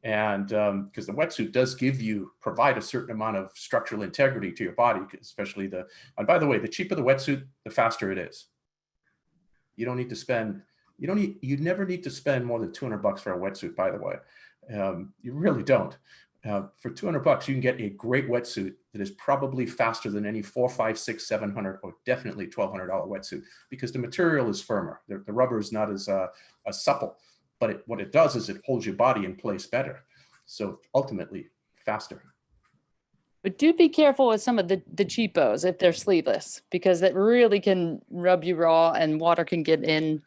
And because the wetsuit does provide a certain amount of structural integrity to your body, especially and by the way, the cheaper the wetsuit, the faster it is. You don't need to spend, you never need to spend more than $200 for a wetsuit, by the way. You really don't. For $200, you can get a great wetsuit that is probably faster than any $400, $500, $600, $700, or definitely $1,200 wetsuit, because the material is firmer. The rubber is not as supple, but what it does is it holds your body in place better. So ultimately, faster. But do be careful with some of the cheapos if they're sleeveless, because that really can rub you raw, and water can get in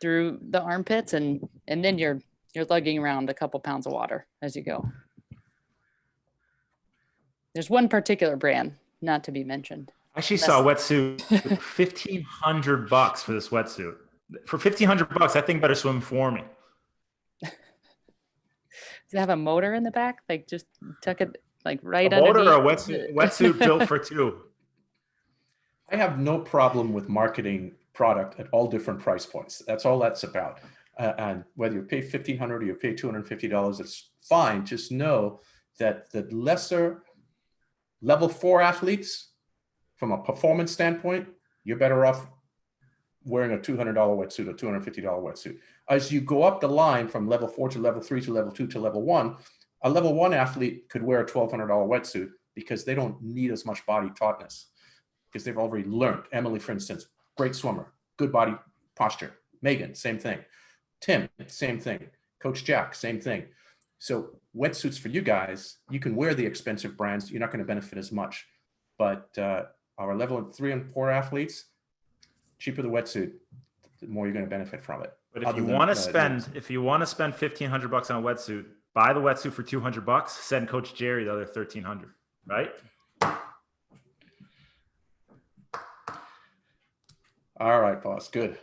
through the armpits, and then you're lugging around a couple pounds of water as you go. There's one particular brand, not to be mentioned. I actually saw a wetsuit, $1,500 for this wetsuit. For $1,500, I think better swim for me. Does it have a motor in the back? Like, just tuck it like right a motor underneath? or a wetsuit built for two? I have no problem with marketing product at all different price points. That's all that's about. And whether you pay $1,500 or you pay $250, it's fine. Just know that the lesser level 4 athletes, from a performance standpoint, you're better off wearing a $200 wetsuit or $250 wetsuit. As you go up the line from level 4 to level 3 to level 2 to level 1, a level 1 athlete could wear a $1,200 wetsuit because they don't need as much body tautness, because they've already learned. Emily, for instance, great swimmer, good body posture. Megan, same thing. Tim, same thing. Coach Jack, same thing. So wetsuits for you guys, you can wear the expensive brands. You're not going to benefit as much. But our level 3 and 4 athletes, cheaper the wetsuit, the more you're going to benefit from it. But if you want to spend $1,500 on a wetsuit, buy the wetsuit for $200. Send Coach Jerry the other $1,300, right? All right, boss. Good.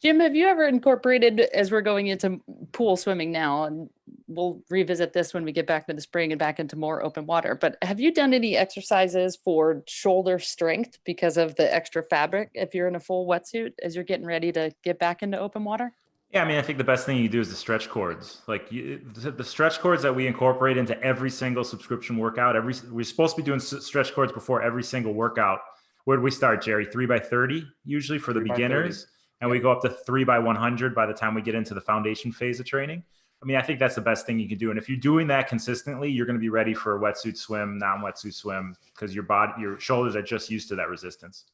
Jim, have you ever incorporated, as we're going into pool swimming now, and we'll revisit this when we get back to the spring and back into more open water, but have you done any exercises for shoulder strength because of the extra fabric if you're in a full wetsuit as you're getting ready to get back into open water? Yeah, I mean, I think the best thing you do is the stretch cords. Like the stretch cords that we incorporate into every single subscription workout. We're supposed to be doing stretch cords before every single workout. Where do we start, Jerry? 3x30 usually for the beginners. And we go up to 3x100 by the time we get into the foundation phase of training. I mean, I think that's the best thing you can do. And if you're doing that consistently, you're going to be ready for a wetsuit swim, non-wetsuit swim, because your shoulders are just used to that resistance.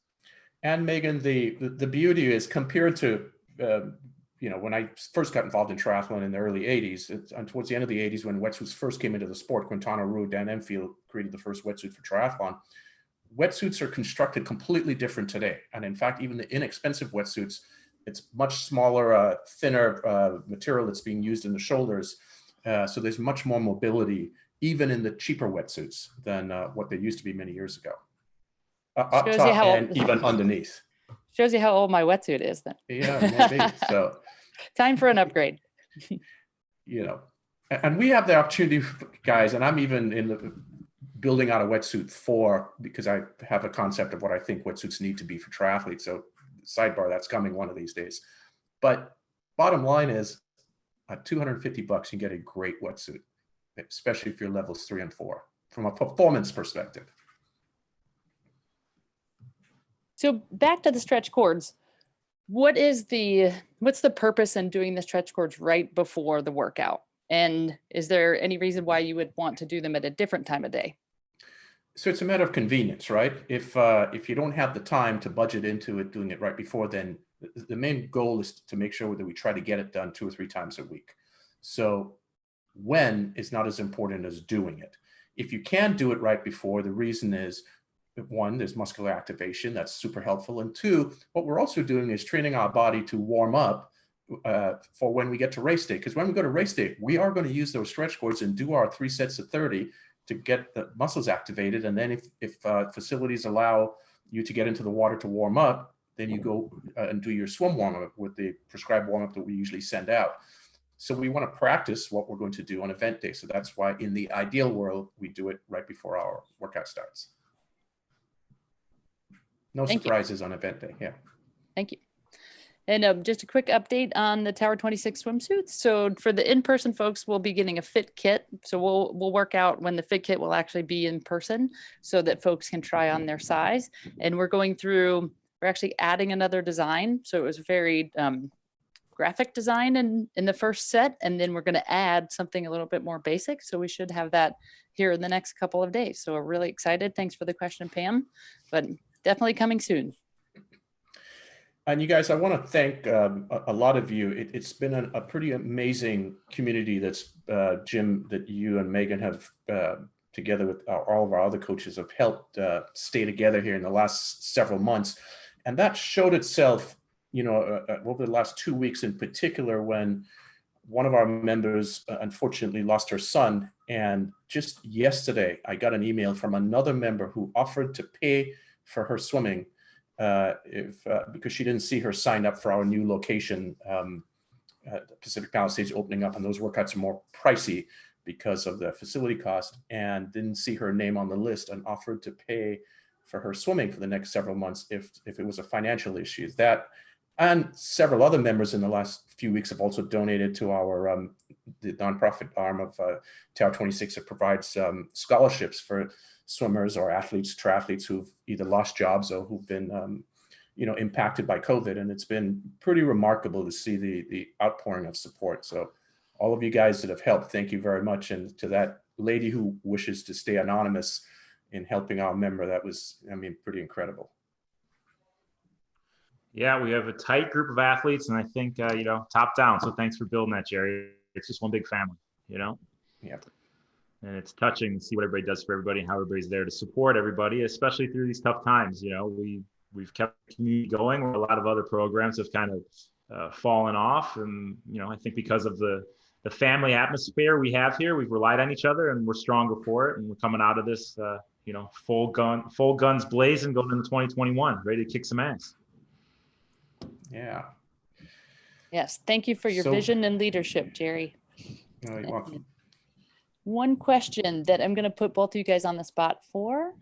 And Megan, the beauty is, compared to, when I first got involved in triathlon in the early 80s, and towards the end of the 80s, when wetsuits first came into the sport, Quintana Roo, Dan Enfield created the first wetsuit for triathlon. Wetsuits are constructed completely different today. And in fact, even the inexpensive wetsuits, it's much smaller, thinner material that's being used in the shoulders. So there's much more mobility, even in the cheaper wetsuits, than what they used to be many years ago. Up top and even underneath. Shows you how old my wetsuit is then. Yeah, maybe. So time for an upgrade. And we have the opportunity, guys, and I'm even in the building out a wetsuit because I have a concept of what I think wetsuits need to be for triathletes. So sidebar, that's coming one of these days. But bottom line is, at $250, you get a great wetsuit. especially if you're levels 3 and 4 from a performance perspective. So back to the stretch cords. What's the purpose in doing the stretch cords right before the workout? And is there any reason why you would want to do them at a different time of day? So it's a matter of convenience, right? If you don't have the time to budget into it, doing it right before, then the main goal is to make sure that we try to get it done 2 or 3 times a week. So when is not as important as doing it. If you can do it right before, the reason is, 1, there's muscular activation. That's super helpful. And 2, what we're also doing is training our body to warm up for when we get to race day. Because when we go to race day, we are going to use those stretch cords and do our 3 sets of 30 to get the muscles activated. And then if facilities allow you to get into the water to warm up, then you go and do your swim warm up with the prescribed warm up that we usually send out. So we want to practice what we're going to do on event day. So that's why in the ideal world, we do it right before our workout starts. No surprises on event day. Yeah. Thank you. And just a quick update on the Tower 26 swimsuits. So for the in-person folks, we'll be getting a fit kit. So we'll work out when the fit kit will actually be in person so that folks can try on their size. And we're actually adding another design. So it was very graphic design in the first set. And then we're going to add something a little bit more basic. So we should have that here in the next couple of days. So we're really excited. Thanks for the question, Pam, but definitely coming soon. And you guys, I want to thank a lot of you. It's been a pretty amazing community that's, Jim, that you and Megan have, together with all of our other coaches, have helped stay together here in the last several months. And that showed itself, over the last 2 weeks in particular, when one of our members unfortunately lost her son. And just yesterday, I got an email from another member who offered to pay for her swimming because she didn't see her signed up for our new location, Pacific Palisades, opening up, and those workouts are more pricey because of the facility cost, and didn't see her name on the list, and offered to pay for her swimming for the next several months if it was a financial issue. That and several other members in the last few weeks have also donated to our the nonprofit arm of Tower 26 that provides scholarships for swimmers or athletes, triathletes who've either lost jobs or who've been, impacted by COVID. And it's been pretty remarkable to see the outpouring of support. So all of you guys that have helped, thank you very much. And to that lady who wishes to stay anonymous in helping our member, that was, pretty incredible. Yeah, we have a tight group of athletes, and I think, top down. So thanks for building that, Jerry. It's just one big family, Yeah. And it's touching to see what everybody does for everybody and how everybody's there to support everybody, especially through these tough times. We've kept the community going where a lot of other programs have kind of fallen off. And, I think because of the family atmosphere we have here, we've relied on each other and we're stronger for it. And we're coming out of this, full guns blazing, going into 2021, ready to kick some ass. Yeah. Yes. Thank you for your vision and leadership, Jerry. You're welcome. One question that I'm going to put both of you guys on the spot for,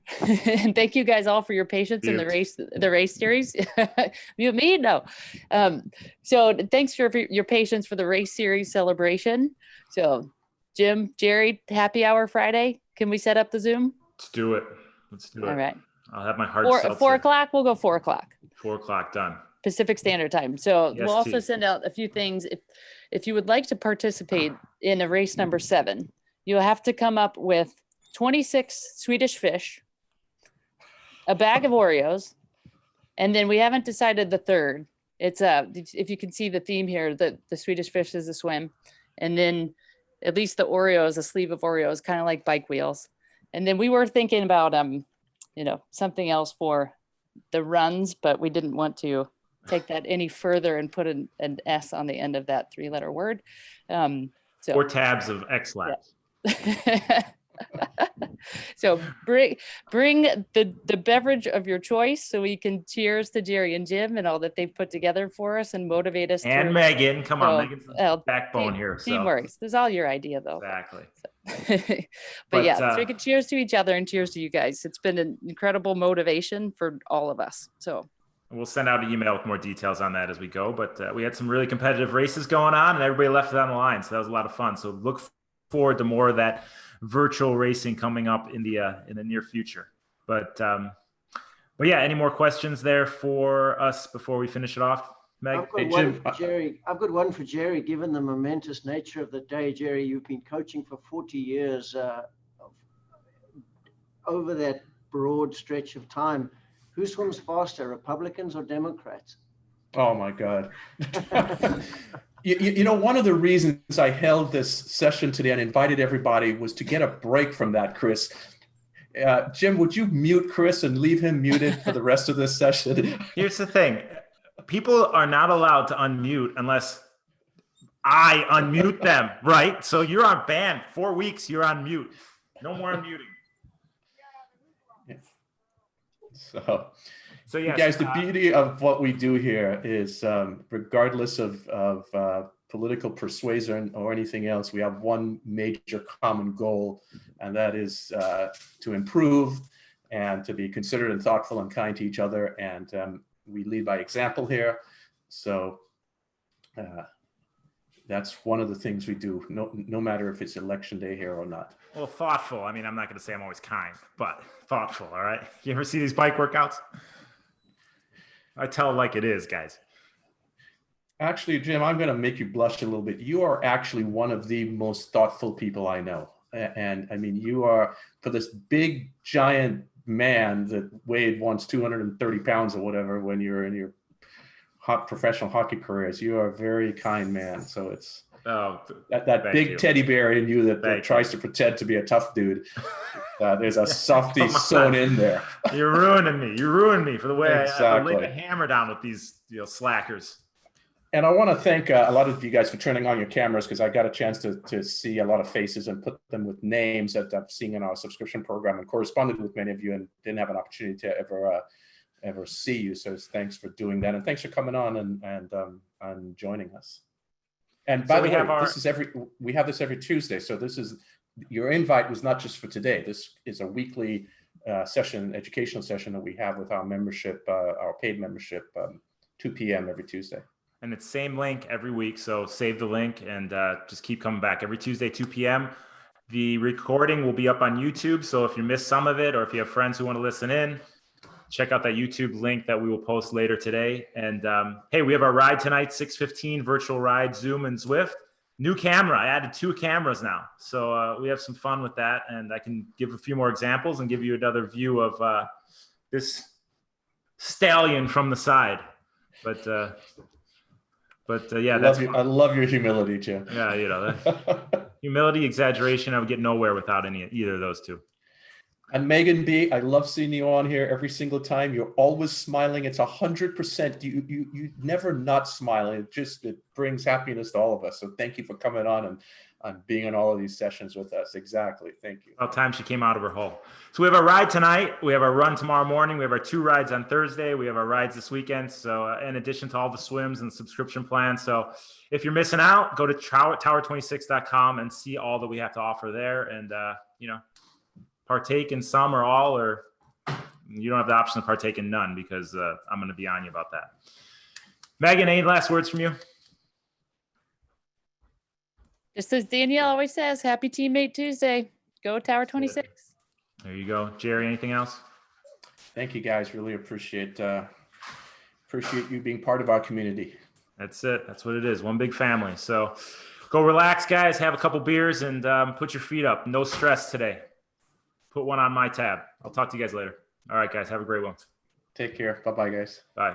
and thank you guys all for your patience in the race series. You, me? No. So thanks for your patience for the race series celebration. So Jim, Jerry, happy hour Friday. Can we set up the Zoom? Let's do it. All right. I'll have my hard 4 o'clock. We'll go 4 o'clock. 4 o'clock done. Pacific Standard Time. So Yes, we'll also team. send out a few things. If you would like to participate in a race number 7, you'll have to come up with 26 Swedish fish, a bag of Oreos, and then we haven't decided the third. It's if you can see the theme here, the Swedish fish is a swim, and then at least the Oreos, a sleeve of Oreos, kind of like bike wheels. And then we were thinking about something else for the runs, but we didn't want to take that any further and put an S on the end of that 3-letter word. So 4 tabs of X-Labs. Yeah. So bring the beverage of your choice so we can cheers to Jerry and Jim and all that they've put together for us and motivate us. And Megan, come on, Megan's the backbone here. Teamwork. This is all your idea, though. Exactly. So. but yeah, so we can cheers to each other and cheers to you guys. It's been an incredible motivation for all of us. So we'll send out an email with more details on that as we go. But we had some really competitive races going on, and everybody left it on the line, so that was a lot of fun. So look forward to more of that virtual racing coming up in the near future. But yeah, any more questions there for us before we finish it off, Meg? I've got one for Jerry. I've got one for Jerry. Given the momentous nature of the day, Jerry, you've been coaching for 40 years. Over that broad stretch of time, who swims faster, Republicans or Democrats? Oh my God. You know, one of the reasons I held this session today and invited everybody was to get a break from that, Chris. Jim, would you mute Chris and leave him muted for the rest of this session? Here's the thing. People are not allowed to unmute unless I unmute them, right? So you're on ban. 4 weeks, you're on mute. No more unmuting. So yes, guys, the beauty of what we do here is regardless of political persuasion or anything else, we have one major common goal, and that is to improve and to be considerate and thoughtful and kind to each other. And we lead by example here. So that's one of the things we do, no matter if it's election day here or not. Well, thoughtful. I mean, I'm not going to say I'm always kind, but thoughtful. All right. You ever see these bike workouts? I tell it like it is, guys. Actually, Jim, I'm going to make you blush a little bit. You are actually one of the most thoughtful people I know. And I mean, you are, for this big, giant man that weighed once 230 pounds or whatever when you're in your professional hockey careers, you are a very kind man. So it's that big teddy bear in you that tries to pretend to be a tough dude. There's a softie sewn in there. You're ruining me. You ruined me for the way exactly. I lay the hammer down with these slackers. And I want to thank a lot of you guys for turning on your cameras, because I got a chance to see a lot of faces and put them with names that I'm seeing in our subscription program, and corresponded with many of you and didn't have an opportunity to ever see you. So thanks for doing that, and thanks for coming on and joining us. And by the way, we have this every Tuesday. So this is, your invite was not just for today. This is a weekly educational session that we have with our membership, our paid membership, 2 p.m. every Tuesday. And it's same link every week. So save the link and just keep coming back every Tuesday, 2 p.m. The recording will be up on YouTube. So if you missed some of it, or if you have friends who want to listen in, check out that YouTube link that we will post later today. And hey, we have our ride tonight, 6:15 virtual ride, Zoom and Zwift. New camera. I added 2 cameras now. So we have some fun with that. And I can give a few more examples and give you another view of this stallion from the side. But yeah, I love your humility, Jim. Yeah, you know, humility, exaggeration. I would get nowhere without either of those two. And Megan B, I love seeing you on here every single time. You're always smiling. It's 100%. You never not smiling. It brings happiness to all of us. So thank you for coming on and being in all of these sessions with us. Exactly. Thank you. About time she came out of her hole. So we have our ride tonight. We have our run tomorrow morning. We have our 2 rides on Thursday. We have our rides this weekend. So in addition to all the swims and subscription plans. So if you're missing out, go to tower26.com and see all that we have to offer there. And, partake in some or all, or you don't have the option to partake in none, because I'm going to be on you about that. Megan, any last words from you? Just as Danielle always says, happy Teammate Tuesday. Go Tower 26. There you go. Jerry, anything else? Thank you, guys. Really appreciate you being part of our community. That's it. That's what it is. One big family. So go relax, guys. Have a couple beers and put your feet up. No stress today. Put one on my tab. I'll talk to you guys later. All right, guys. Have a great one. Take care. Bye-bye, guys. Bye.